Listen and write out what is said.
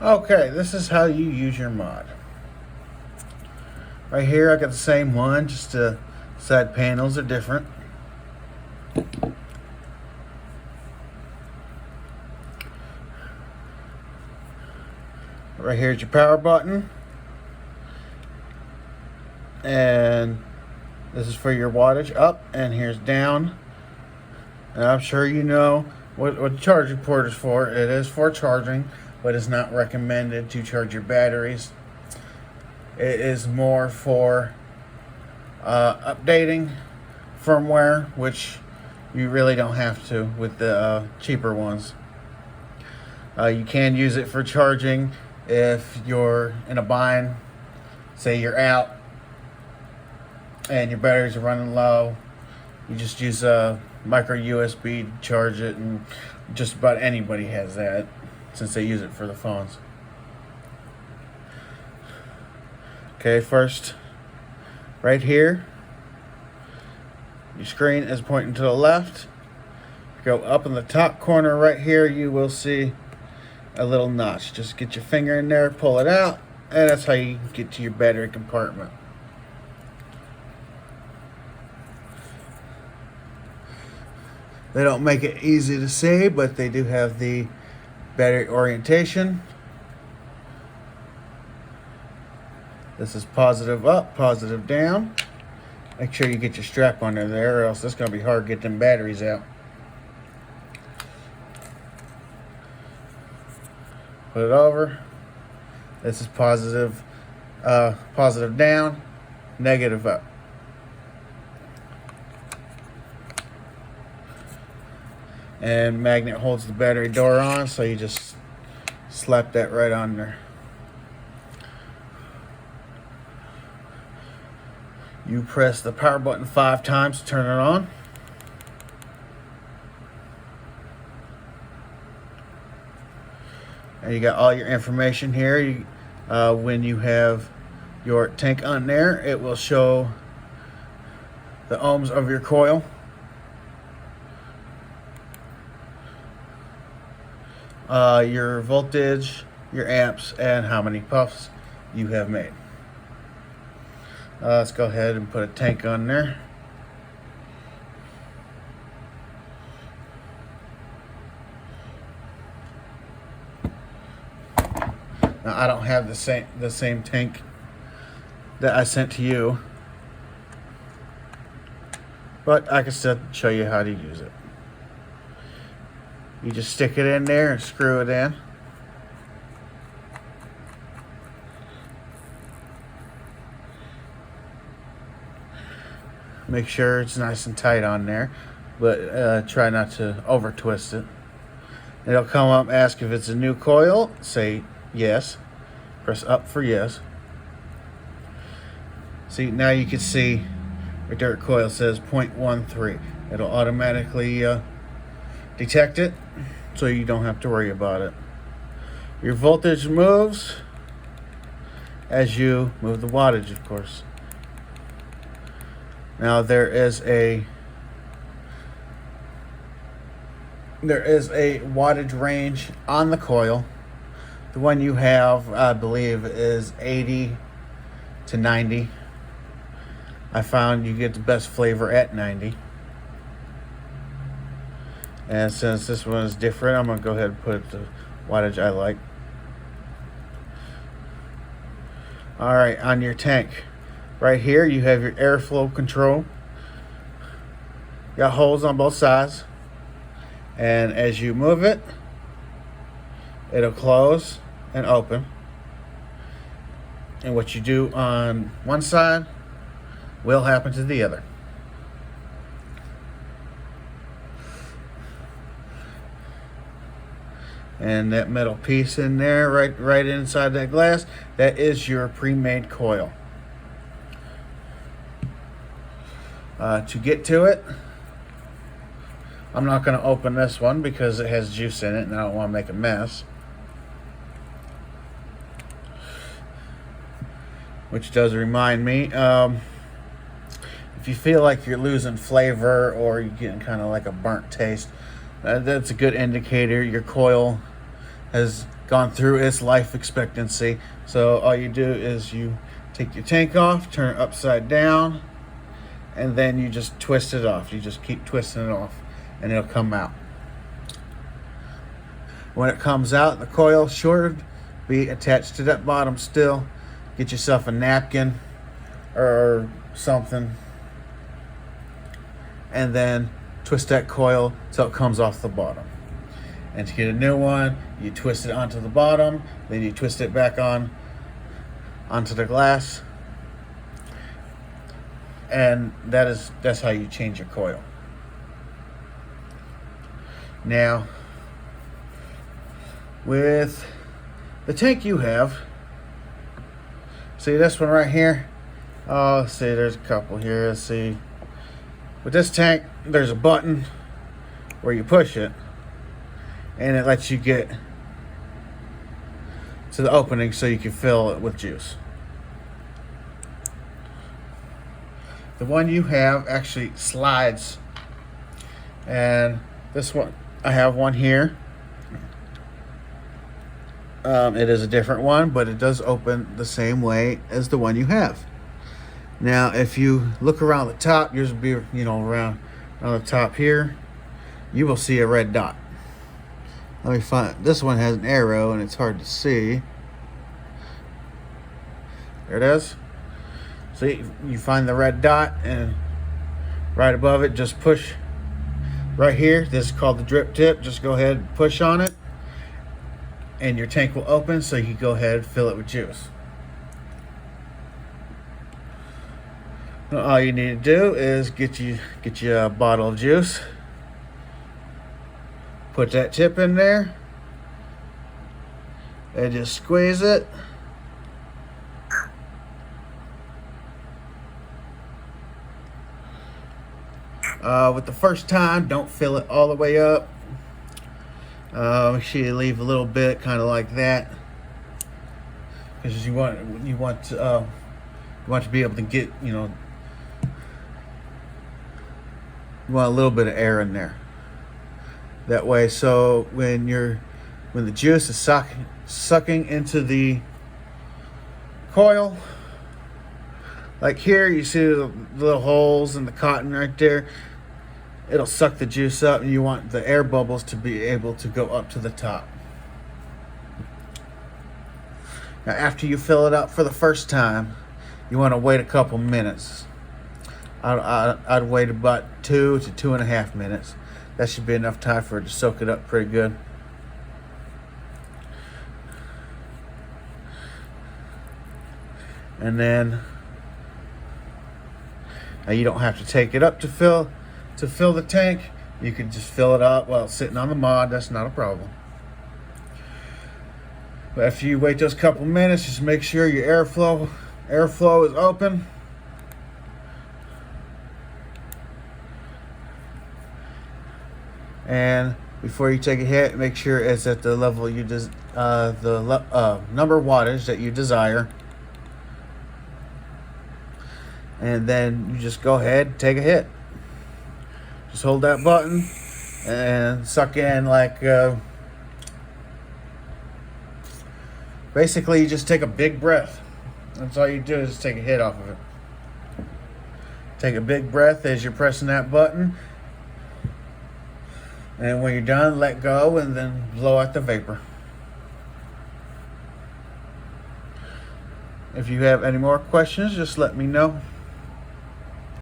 Okay, this is how you use your mod. Right here, I got the same one, just the side panels are different. Right here is your power button. And this is for your wattage up, and here's down. And I'm sure you know what the charging port is for. It is for charging, but it's not recommended to charge your batteries. It is more for updating firmware, which you really don't have to with the cheaper ones. You can use it for charging if you're in a bind. Say you're out and your batteries are running low. You just use a micro USB to charge it, and just about anybody has that since they use it for the phones. Okay, first, right here, your screen is pointing to the left. Go up in the top corner right here, you will see a little notch. Just get your finger in there, pull it out, and that's how you get to your battery compartment. They don't make it easy to see, but they do have the battery orientation. This is positive up, positive down. Make sure you get your strap under there, or else it's going to be hard to get them batteries out. Put it over. This is positive, positive down, negative up. And magnet holds the battery door on, so you just slap that right on there. You press the power button 5 times to turn it on. And you got all your information here. When you have your tank on there, it will show the ohms of your coil. Your voltage, your amps, and how many puffs you have made. Let's go ahead and put a tank on there. Now I don't have the same tank that I sent to you, but I can still show you how to use it. You just stick it in there and screw it in. Make sure it's nice and tight on there, but try not to over twist it. It'll come up, ask if it's a new coil, say yes. Press up for yes. See, now you can see right there, coil says 0.13. It'll automatically detect it, so you don't have to worry about it. Your voltage moves as you move the wattage, of course. Now there is a wattage range on the coil. The one you have, I believe, is 80 to 90. I found you get the best flavor at 90. And since this one is different, I'm going to go ahead and put the wattage I like. Alright, on your tank. Right here, you have your airflow control. Got holes on both sides. And as you move it, it'll close and open. And what you do on one side will happen to the other. And that metal piece in there, right inside that glass, that is your pre-made coil. To get to it, I'm not going to open this one because it has juice in it and I don't want to make a mess. Which does remind me, if you feel like you're losing flavor or you're getting kind of like a burnt taste, that's a good indicator your coil has gone through its life expectancy. So all you do is you take your tank off, turn it upside down, and then you just twist it off. You just keep twisting it off and it'll come out. When it comes out, the coil should be attached to that bottom still. Get yourself a napkin or something, and then twist that coil till it comes off the bottom. And to get a new one, you twist it onto the bottom, then you twist it back onto the glass, and that's how you change your coil. Now, with the tank you have, see this one right here? Oh, let's see, there's a couple here. Let's see. With this tank, there's a button where you push it, and it lets you get to the opening so you can fill it with juice. The one you have actually slides, and this one, I have one here. It is a different one, but it does open the same way as the one you have. Now, if you look around the top, yours will be, around on the top here, you will see a red dot. Let me find, this one has an arrow and it's hard to see. There it is. So you find the red dot, and right above it, just push right here. This is called the drip tip. Just go ahead and push on it, and your tank will open, so you can go ahead and fill it with juice. Now, all you need to do is get you a bottle of juice, put that tip in there, and just squeeze it. With the first time, don't fill it all the way up. Make sure you leave a little bit, kind of like that, because you want to be able to get, you want a little bit of air in there. That way, so when the juice is sucking into the coil, like here, you see the little holes in the cotton right there. It'll suck the juice up, and you want the air bubbles to be able to go up to the top. Now, after you fill it up for the first time, you want to wait a couple minutes. I'd wait about 2 to 2.5 minutes. That should be enough time for it to soak it up pretty good. And then now you don't have to take it up to fill the tank. You can just fill it up while it's sitting on the mod. That's not a problem. But after you wait those couple minutes, just make sure your airflow is open. And before you take a hit, make sure it's at the level number of wattage that you desire. And then you just go ahead and take a hit. Just hold that button and suck in like, basically you just take a big breath. That's all you do, is just take a hit off of it. Take a big breath as you're pressing that button. And when you're done, let go and then blow out the vapor. If you have any more questions, just let me know.